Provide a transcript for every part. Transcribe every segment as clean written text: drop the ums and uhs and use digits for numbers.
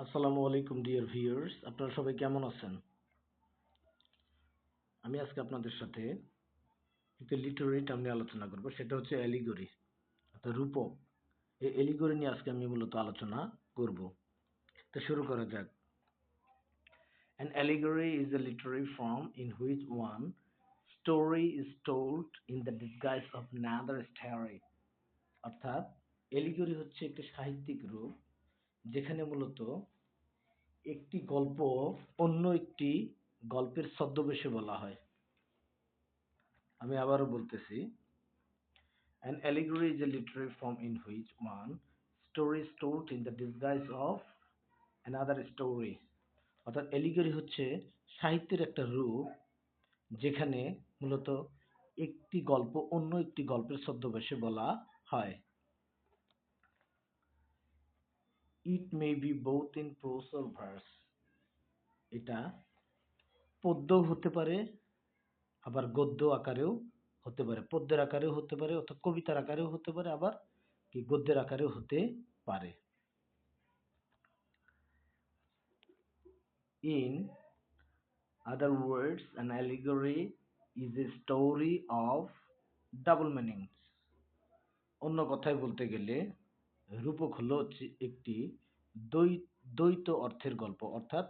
আসসালামু আলাইকুম dear viewers, আপনারা সবাই কেমন আছেন? আমি আজকে আপনাদের সাথে একটা লিটারেরি টার্ম নিয়ে আলোচনা করব, সেটা হচ্ছে অ্যালিগরি অর্থাৎ রূপক। এই অ্যালিগরি নিয়ে আজকে আমি মূলত আলোচনা করব। তো শুরু করা যাক। An allegory is a literary form in which one story is told in the disguise of another story. অর্থাৎ অ্যালিগরি হচ্ছে একটি সাহিত্যিক রূপ যেখানে মূলত একটি গল্প অন্য একটি গল্পের ছদ্মবেশে বলা হয়। আমি আবারও বলতেছি, an allegory is a literary form in which one story is told in the disguise of another story. অর্থাৎ অ্যালিগরি হচ্ছে সাহিত্যের একটা রূপ যেখানে মূলত একটি গল্প অন্য একটি গল্পের ছদ্মবেশে বলা হয়। It may be both in prose or verse. এটা পদ্যও হতে পারে, আবার গদ্য আকারেও হতে পারে, পদ্যের আকারেও হতে পারে অর্থাৎ কবিতার আকারেও হতে পারে, আবার কি গদ্যের আকারেও হতে পারে। In other words, an allegory is a story of double meanings. অন্য কথায় বলতে গেলে রূপক হলো একটি দ্বৈত অর্থের গল্প, অর্থাৎ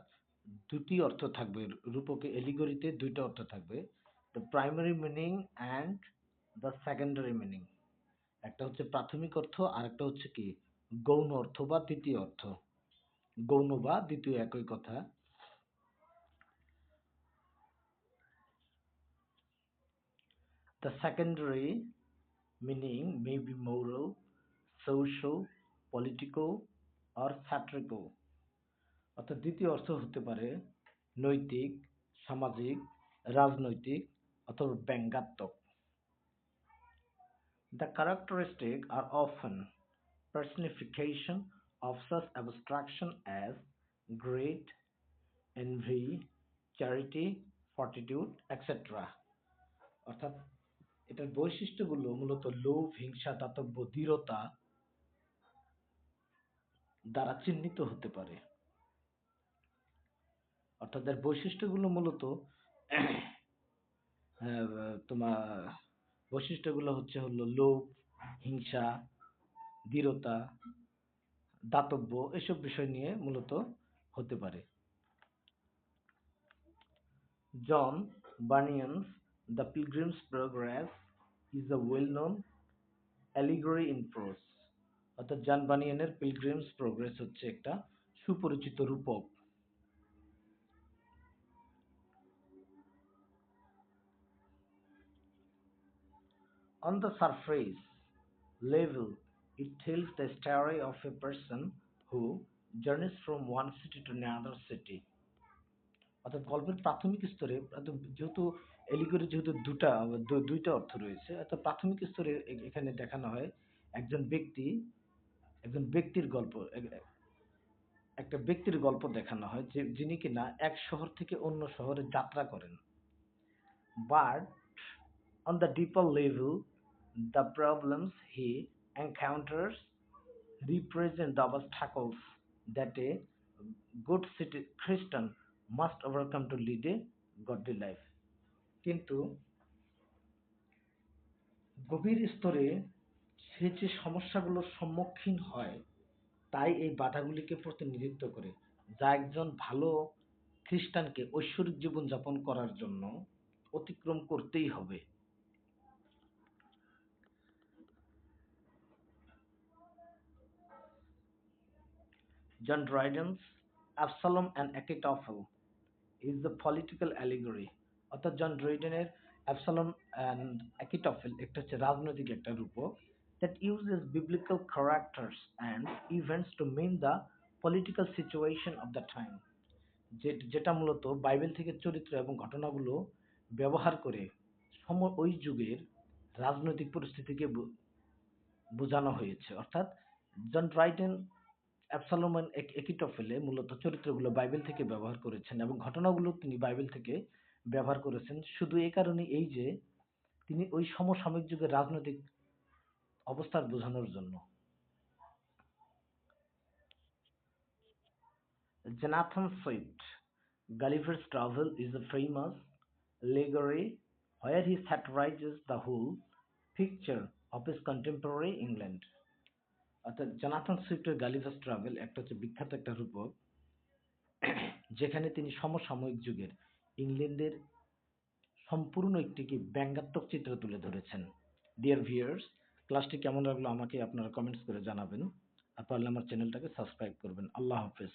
দুটি অর্থ থাকবে রূপকে। এলিগরিতে দুইটা অর্থ থাকবে, the primary meaning and the secondary meaning. একটা হচ্ছে প্রাথমিক অর্থ আর একটা হচ্ছে কি গৌণ অর্থ বা তৃতীয় অর্থ। গৌণ বা দ্বিতীয় একই কথা। The secondary meaning may be moral, social, political or satirical. অর্থাৎ দ্বিতীয় অর্থ হতে পারে নৈতিক, সামাজিক, রাজনৈতিক অথবা ব্যঙ্গাত্মক। The characteristics are often personification of such abstraction as greed, envy, charity, fortitude, etc. অর্থাৎ এটার বৈশিষ্ট্যগুলো মূলত লোভ, হিংসা, দাতব্য, দৃঢ়তা দ্বারা চিহ্নিত হতে পারে। অর্থাৎ এর বৈশিষ্ট্যগুলো মূলত তোমার বৈশিষ্ট্যগুলো হলো লোভ, হিংসা, দৃঢ়তা, দাতব্য, এসব বিষয় নিয়ে মূলত হতে পারে। John Bunyan's the Pilgrim's Progress is a well-known allegory in prose. অর্থাৎ জন বানিয়ানের পিলগ্রিমস প্রোগ্রেস হচ্ছে একটা সুপরিচিত রূপক। On the surface level, it tells the story of a person who journeys from one city to another city. অর্থাৎ গল্পের প্রাথমিক স্তরে যেহেতু এলিগরি যেহেতু দুইটা অর্থ রয়েছে, অর্থাৎ প্রাথমিক স্তরে এখানে দেখানো হয় একজন ব্যক্তি একজন ব্যক্তির গল্প, একটা ব্যক্তির গল্প দেখানো হয় যে যিনি কিনা এক শহর থেকে অন্য শহরে যাত্রা করেন। But on the deeper level, the problems he encounters represent the obstacles that a good Christian must overcome to lead a godly life. কিন্তু গভীর স্তরে সে যে সমস্যাগুলোর সম্মুখীন হয় তাই এই বাধাগুলিকে প্রতিনিধিত্ব করে, যা একজন ভালো খ্রিস্টানকে ঐশ্বরিক জীবন যাপন করার জন্য অতিক্রম করতেই হবে। জন ড্রাইডেনস অ্যাবসালম and অ্যাকিটোফেল is the political allegory. অর্থাৎ জন ড্রেডেনের অ্যাবসালম অ্যান্ড অ্যাকিটোফেল একটা হচ্ছে রাজনৈতিক একটা রূপক that uses biblical characters and events to mean the political situation of the time. যেটা মূলত বাইবেল থেকে চরিত্র এবং ঘটনাগুলো ব্যবহার করে ওই যুগের রাজনৈতিক পরিস্থিতিকে বোঝানো হয়েছে। অর্থাৎ জন ড্রাইডেন অ্যাবসালোম এন্ড একিটোফেলে মূলত চরিত্রগুলো বাইবেল থেকে ব্যবহার করেছেন এবং ঘটনাগুলো তিনি বাইবেল থেকে ব্যবহার করেছেন শুধু এই কারণে এই যে তিনি ওই সমসাময়িক যুগের রাজনৈতিক অবস্থার বোঝানোর জন্য। Jonathan Swift, Gulliver's Travel is a famous allegory where he satirizes the whole picture of his contemporary England. অর্থাৎ জনাথন সুইফটের গালিভার্স ট্রাভেল একটা হচ্ছে বিখ্যাত একটা রূপক, যেখানে তিনি সমসাময়িক যুগের ইংল্যান্ডের সম্পূর্ণ একটি কি ব্যঙ্গাত্মক চিত্র তুলে ধরেছেন। ডিয়ার ভিউয়ার্স, ক্লাসটি কেমন লাগলো আমাকে আপনারা কমেন্টস করে জানাবেন, আর পারলে আমার চ্যানেলটাকে সাবস্ক্রাইব করবেন। আল্লাহ হাফেজ।